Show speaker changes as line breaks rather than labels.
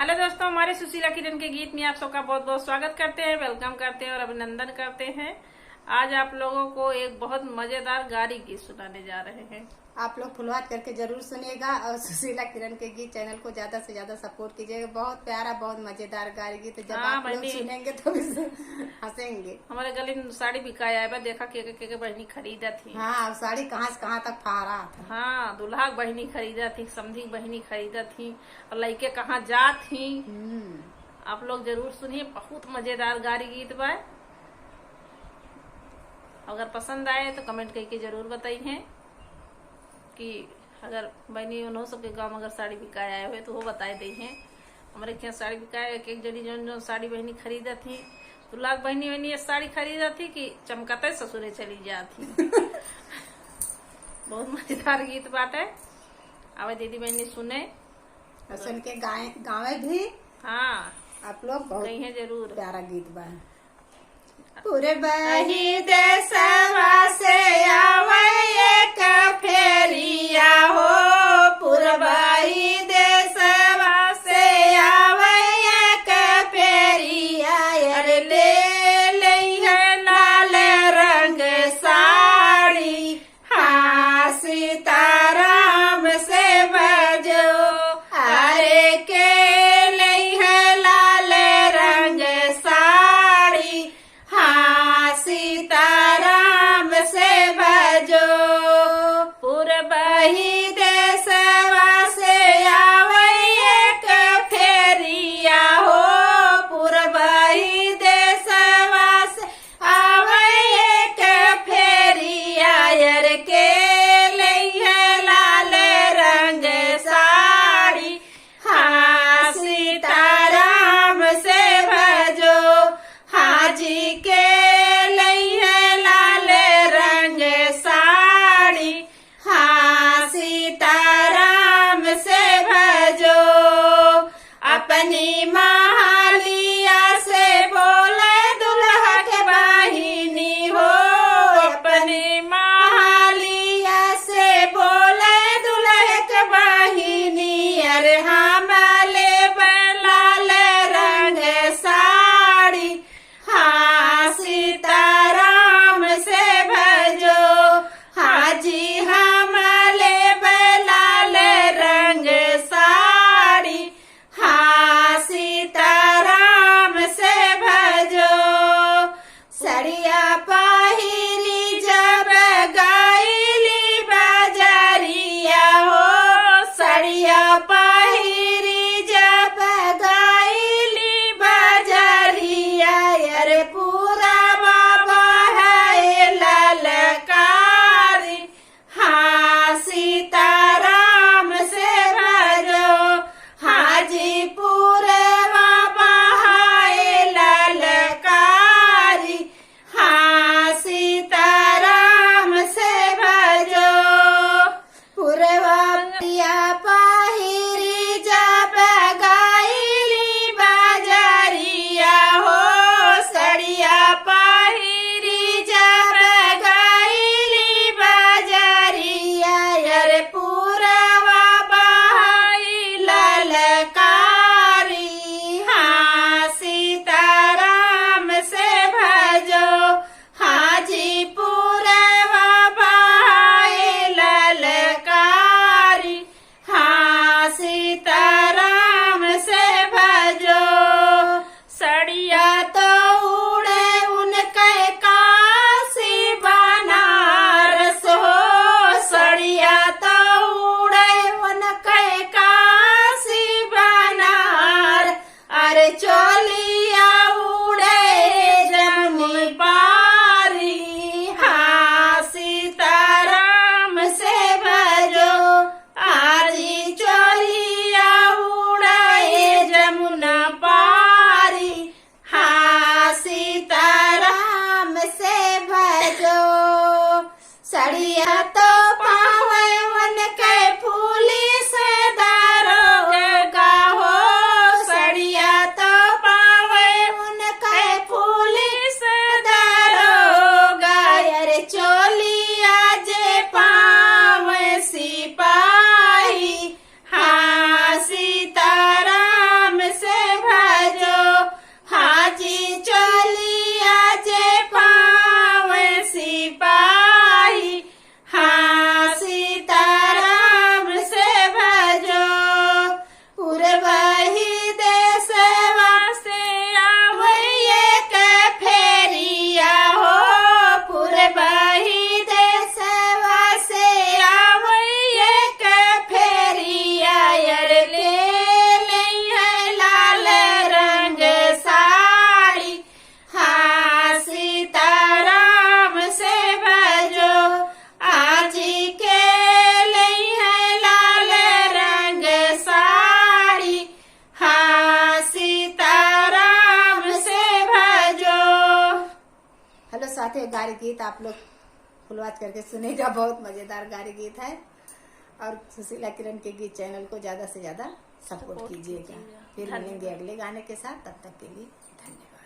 Hello दोस्तों, हमारे सुशीला किरण के गीत में आप सबका बहुत बहुत स्वागत करते हैं, वेलकम करते हैं और अभिनंदन करते हैं। आज आप लोगों को एक बहुत मजेदार गारी गीत सुनाने जा रहे हैं।
आप लोग फुलवात करके जरूर सुनिएगा और सुशीला किरण के गीत चैनल को ज्यादा से ज्यादा सपोर्ट कीजिएगा। बहुत प्यारा, बहुत मजेदार गारी गीत जब आप लोग सुनेंगे तो हंसेंगे।
हमारे गले में साड़ी बिकाया है, देखा के बहनी खरीदा थी।
हाँ, अब साड़ी कहाँ से कहाँ तक फहरा था।
हाँ, दुल्हा बहनी खरीदा थी, समधी बहनी खरीदा थी और लड़के कहाँ जा थी। आप लोग जरूर सुनिए, बहुत मजेदार गारी गीत बा। अगर पसंद आए तो कमेंट करके जरूर बताइए कि अगर बहनी उन्हों सबके गांव में अगर साड़ी बिकाया आए हुए तो वो बताए दी हैं। हमारे यहाँ साड़ी बिकाया, एक एक जनी जो साड़ी बहनी खरीदा थी, तो लाख बहनी बहनी ये साड़ी खरीदा थी कि चमकते ससुरे चली जाती। बहुत मजेदार गीत बात है। आवे दीदी बहनी सुने
सुन के गावे भी।
हाँ,
आप लोग
कहीं है जरूर।
प्यारा गीत बा। पूरे बही देशवा से आवे एक फेरिया हो, पूर्वाही देशवा से आवे एक फेरिया। अरे ले लई है लाल रंग साड़ी, हाँ सीताराम से बजो। अरे के लई है लाल रंग साड़ी, हाँ सीताराम से बजो। पूर्वही देशवा से साथ ही गारी गीत आप लोग फुलवाच करके सुनेगा, बहुत मजेदार गारी गीत है। और सुशीला किरण के गीत चैनल को ज्यादा से ज्यादा सपोर्ट कीजिएगा। फिर मिलेंगे अगले गाने के साथ, तब तक के लिए धन्यवाद।